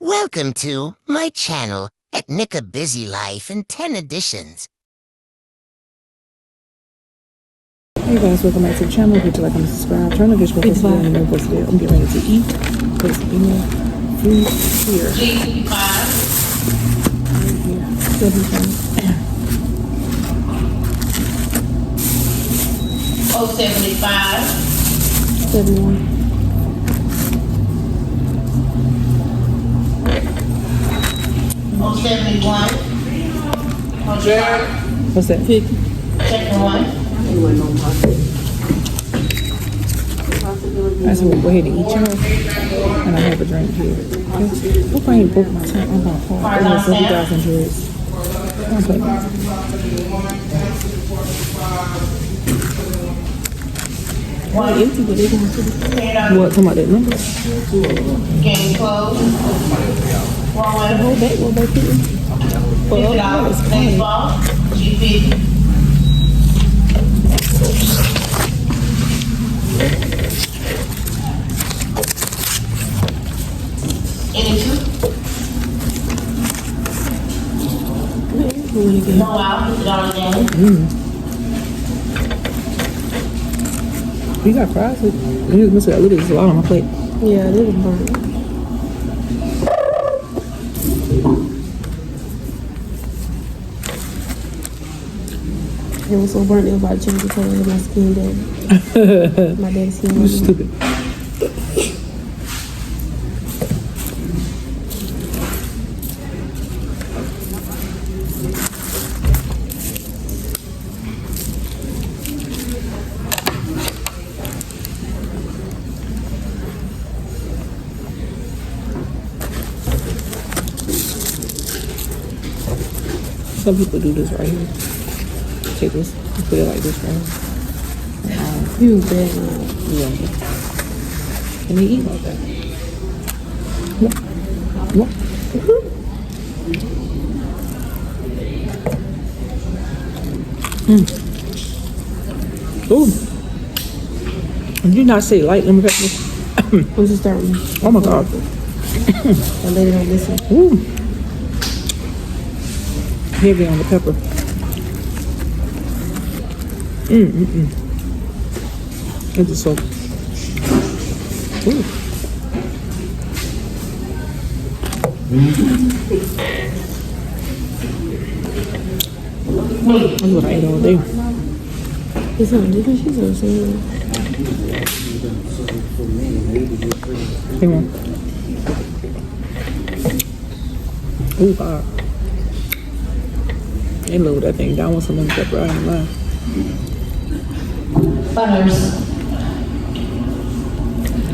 Welcome to my channel at Nika Busy Life in 10 editions. Hey guys, welcome back to the channel. Hit the like and subscribe. Turn the visual for today and then post today. I'm getting ready to eat. Put some food here. Right here. 75. 71. Oh, 71. What's that? 50. Second one. I said, we'll go ahead and eat y'all. And I have a drink here. Okay. Hope I ain't broke my tongue. I'm about to fall. It was 70,000 jewels. Okay. Why empty, but they going to what? Come out that number? Game closed. The whole back will back here. $50. Baseball. G50. Any two? No out. $50 damage. You got fries? You must have literally a lot on my plate. Yeah, they was burnt. It was so burnt, it was about to change the color of my skin dead. My dad's skin You was stupid. Some people do this right here. Take this and put it like this right here. you bad. Yeah. And they eat like that. What? What? Ooh. Did you not say light lemon pepper? What's it start with? Oh my god. The lady don't listen. Ooh. Heavy on the pepper. It's just so. Ooh. That's what I ate all day. It's something different. She's so saying. Hang on. Oh god. They load that thing down with some lemon pepper. I ain't lying. Butters.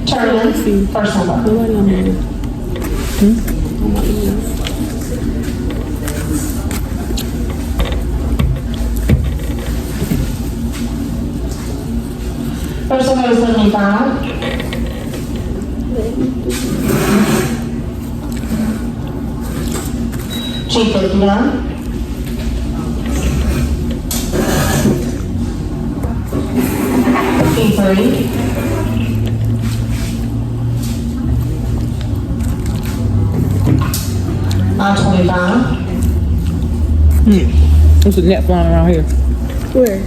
Turtles. First one. Nobody on there. I'm not eating this. First one is 75. G50. P3. $25. There's a net flying around here. Where?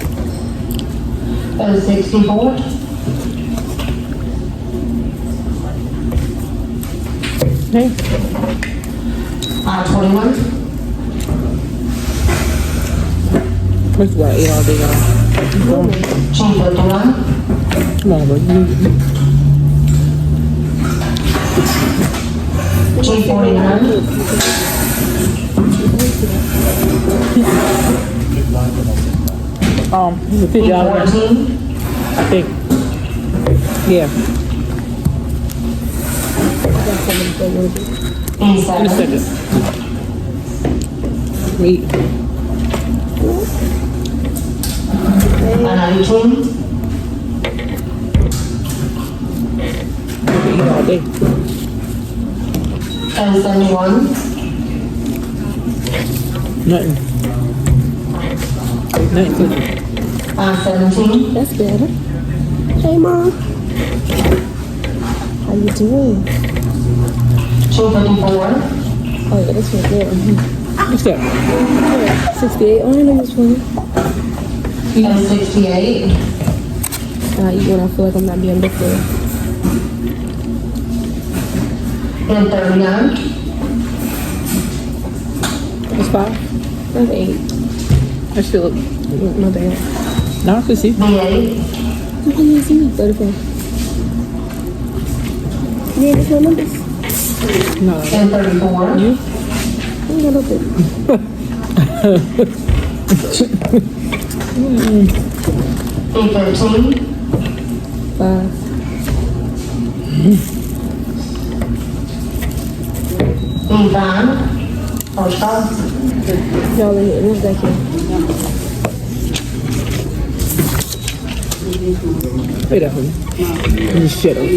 That is 64. Hey. 21. That's what I ate all day, y'all. G51. Come on, bro. G49. He's a $50. P14. I think. Yeah. In a P7. second. Meat. 19. Eat all day. And 71. Nothing. Nothing cooking. 17. That's better. Hey, Mom. How you doing? 254 Oh yeah, that's right there. What's that? 68. I only know this one. and 68 I eat when I feel like I'm not being looked at. and 39 That's 5. That's 8. I still look. My bad. Now I can see. V8 You can use me. 34. Yeah, that's my numbers. No. and 34 You? I ain't got no good. V15 5. V5 first call Y'all in here. What's that here? Wait that one. You shut up.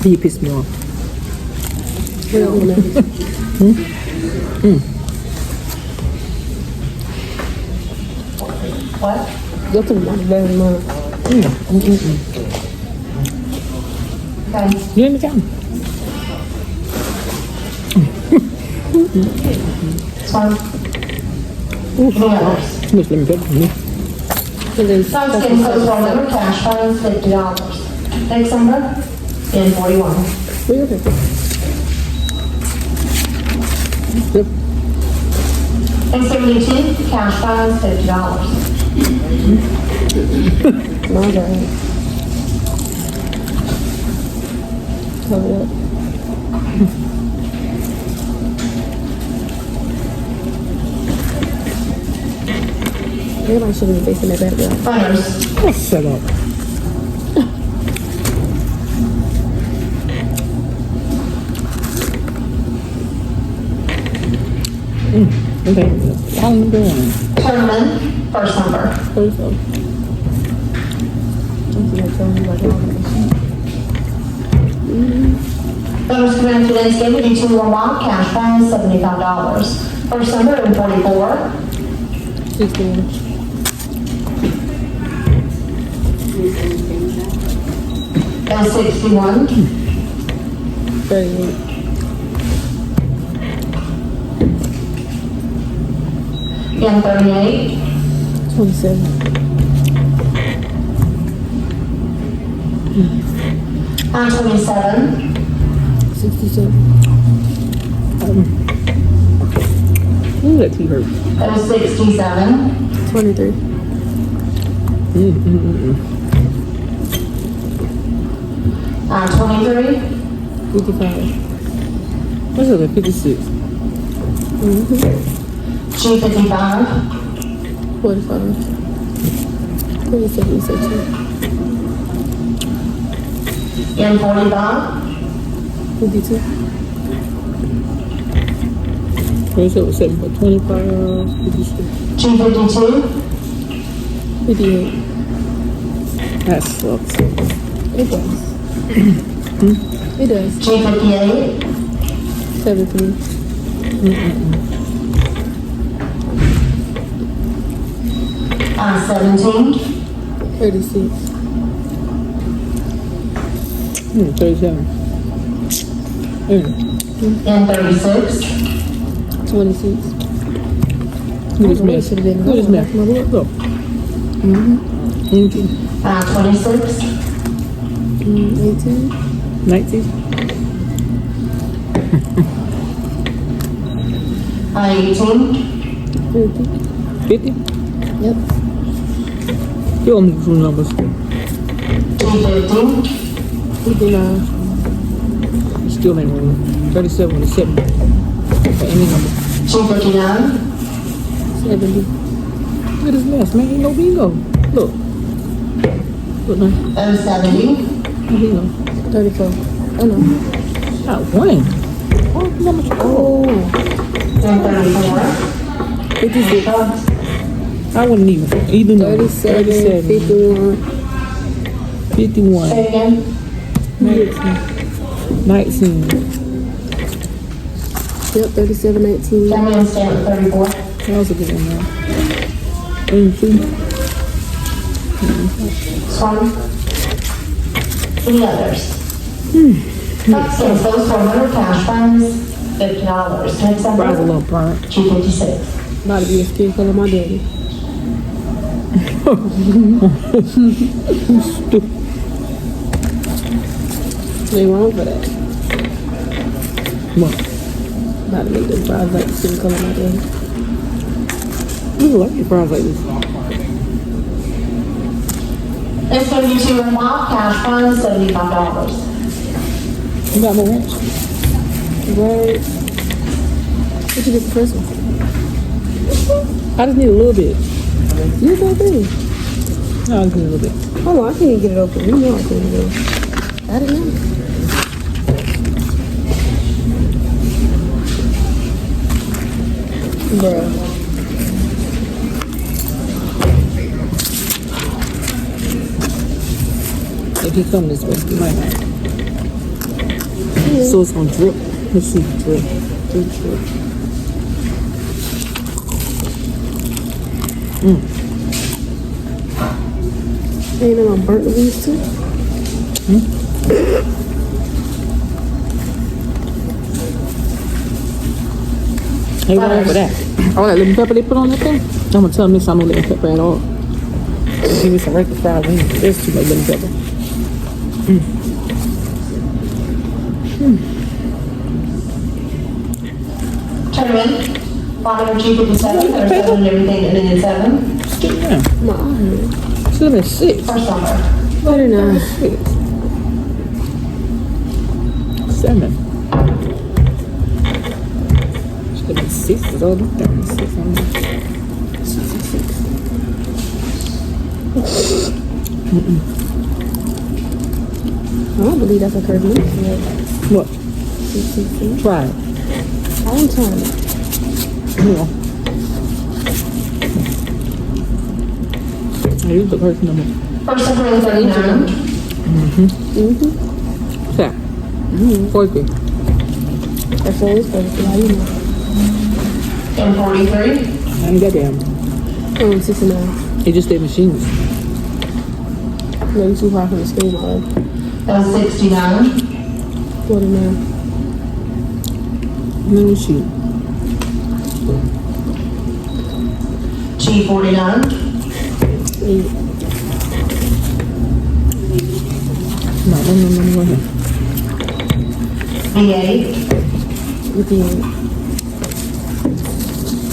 You pissed me off. Wait on that. what? Go to the bad mom. Okay. You in the town? So any others? Just let me go. And then Funds getting close roll number cash funds $50. Next number in 41 where you okay? Yep. and 72 cash funds $50. My bad. Cover it up. Everybody should have been facing that background. Runners Oh, shut up. Okay. How you doing? tournament first number 34. I'm gonna tell you like that. Runners coming in today's game will be 2 or wild cash funds $75. First number in 44 61. and 61 38. and 38 27. and 27 67. Ooh, that tea hurt. and 67 23. and 23 55. What's it, like 56? G55 45. 27 section. and 45 52. What's it, 7 for 25, 56? G52 58. That sucks. It does. It does. G58 73. and 17 36. 37. and 36 26. Look at this mess. Should have been Look at this mess. Look. Thank you. and 26 18. 19. and 18 50. 50. Yep. You want me to do numbers? G50 59. Still ain't wrong. 37 to 70. For any number. G59 70. Look at this mess, man. Ain't no bingo. Look. Look now. and 70 No bingo. 34. Oh no. Not one. Oh, number. Oh. and 34 56. I wouldn't even number. 37. 51. 51. Say again 19. Yep, 37, 18. Can we stay at 34 That was a good one now. 82. 20 any others Mexican close for 100 cash prize, $50. Next Fries a number, little burnt. 256. About to be the skin color of my daddy. Ain't wrong for that. What? About to make them fries like the skin color of my daddy. I like your fries like this. It's going to be 2 wild cash prize, $75. You got more ranch? Right. What you get for Christmas? I just need a little bit. You got me. No, I just need a little bit. Oh, I can't get it open. You know I can't get it open. I didn't know. Bruh. If you come this way, you might not. So it's gonna drip. Let's see, drip. Drip. Ain't no burnt leaves too? Hey, what for that? All that lemon pepper they put on that thing? I'm gonna tell them this I'm no lemon pepper at all. Give me some regular fried wings. There's too much lemon pepper. Tournament, bottom of 257, there's 7 and everything, and then it's 7. Yeah. My eye. Should have been 6. First number, 39. 7. Should have been 6. It's all 36 on there. 66. I don't believe that's a curve move. What? Try it. I'm trying it. Yeah. I use the first number. first number is 39. Yeah. 40. That's always supposed to be how you know. And 43. I ain't that damn. 69. They just did machines. No, you too far from the screen already. That was 69. 49. Let me see. G49. 8. No. V8. 58.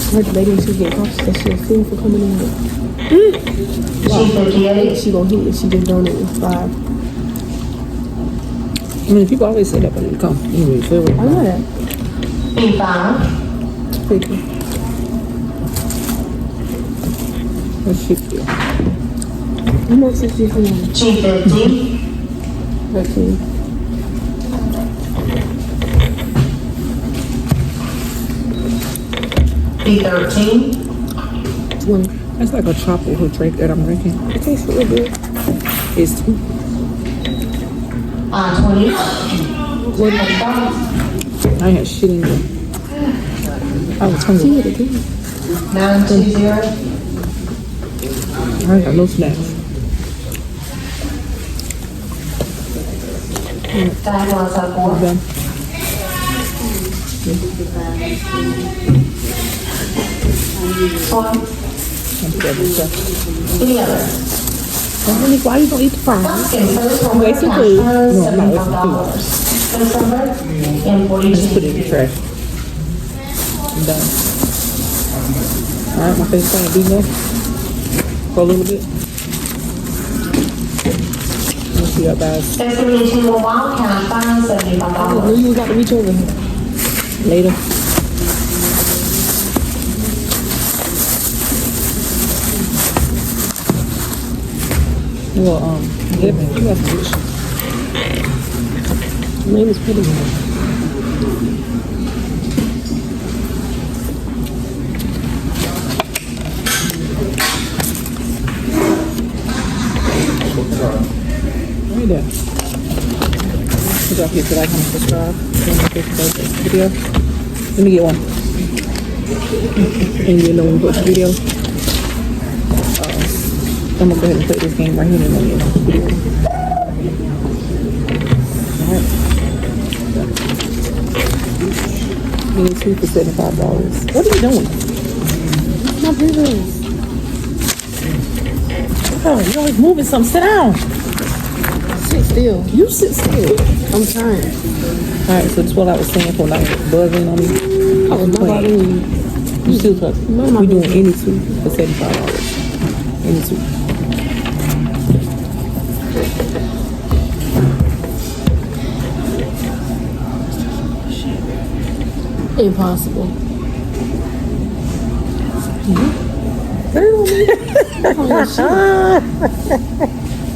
I heard the lady when she was getting coffee said she was food for coming in. G58. She gonna hit it. She just done it in 5. I mean, people always say that, but it come. Anyway, feel it. I know that. B5. 50. Let's shift it. I'm not 64. G50. 13. B13. 20. That's like a tropical drink that I'm drinking. It tastes really good. It's 2. 20. What? I ain't had shit in there. I was hungry. See it again. 920. I ain't got no snacks. That was a 4. Done. One. I'm together, so. Any other? Why you don't eat the fries? Mexican first number, Wasting cash food. prize, No, I'm not wasting $75. First number, and Just put it 42. in the trash. I'm done. Alright, my face is gonna be there for a little bit. Let's see you guys There's going to be 2 wild cash prize, $75. When you got to reach over here. later. Well, yeah, man, you got some good shit. Her name is pretty. Right there. Put it up here so I can subscribe. Video. Let me get one. And you know when we post the video. I'm gonna go ahead and play this game right here and then you know the video. Alright. Any two for $75. What are you doing? My business. Oh, you're always moving something. Sit down. Sit still. You sit still. I'm trying. Alright, so that's what I was saying for like buzzing on me. I was Nobody. playing. You still talking. None of my We doing business. any two for $75. Any two. Impossible.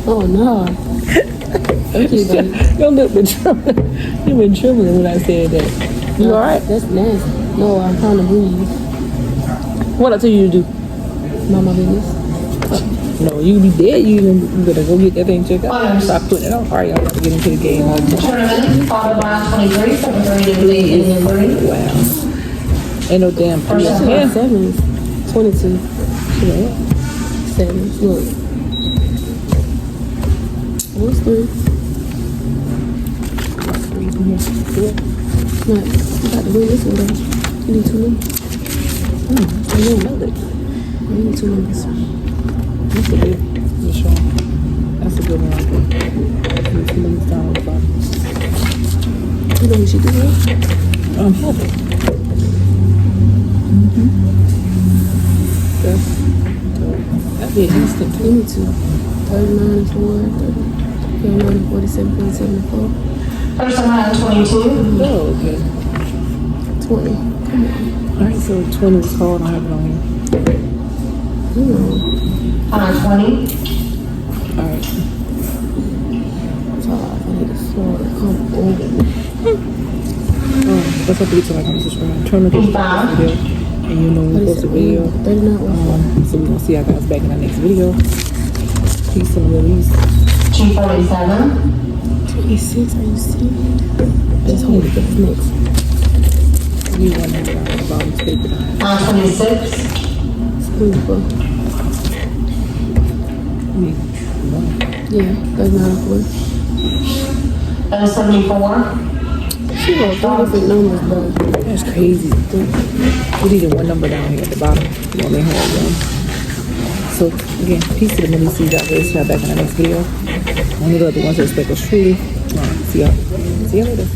Oh no. Okay, baby. Your lip been trembling. You been trembling when I said that. You alright? That's nasty. No, I'm trying to breathe. What I tell you to do? Mind my business. No, you be dead. You better go get that thing checked out. Stop putting it on. Alright, y'all gotta get into the game. Tournament, followed by 23, 73 to the Indian Green. Wow. Ain't no damn three. First Yeah. time. Sevens. 22. Yeah. Sevens. Look. What's three? Not. You got to win this one though. You need two numbers. I didn't know that. You need two numbers. That's a good one. That's a good one right there. Two numbers down on the bottom. You know what she did? Heather. That'd be an instant You too. need two. 39 and 4. 39 and 47.74. First time 22. Oh, okay. 20. Come on. Alright, so 20 was called. I have it on here. You know. 20. Alright. I need to slow it. Come over. Let's have to get to like on subscribe. Turn on the video. And you know when we post a video. 39 or 4. So we're gonna see our guys back in our next video. Peace and release. 247. 26, are you serious? Just hold it for this next. You want to know about the paper. 26. Beautiful. Yeah, 39 or 4. 74. She wrote 3 different numbers, bro. That's crazy. We needed one number down here at the bottom. You only had one. So again, peace to the money. See y'all guys back in the next video. Only the other ones that respect us truly. See y'all later.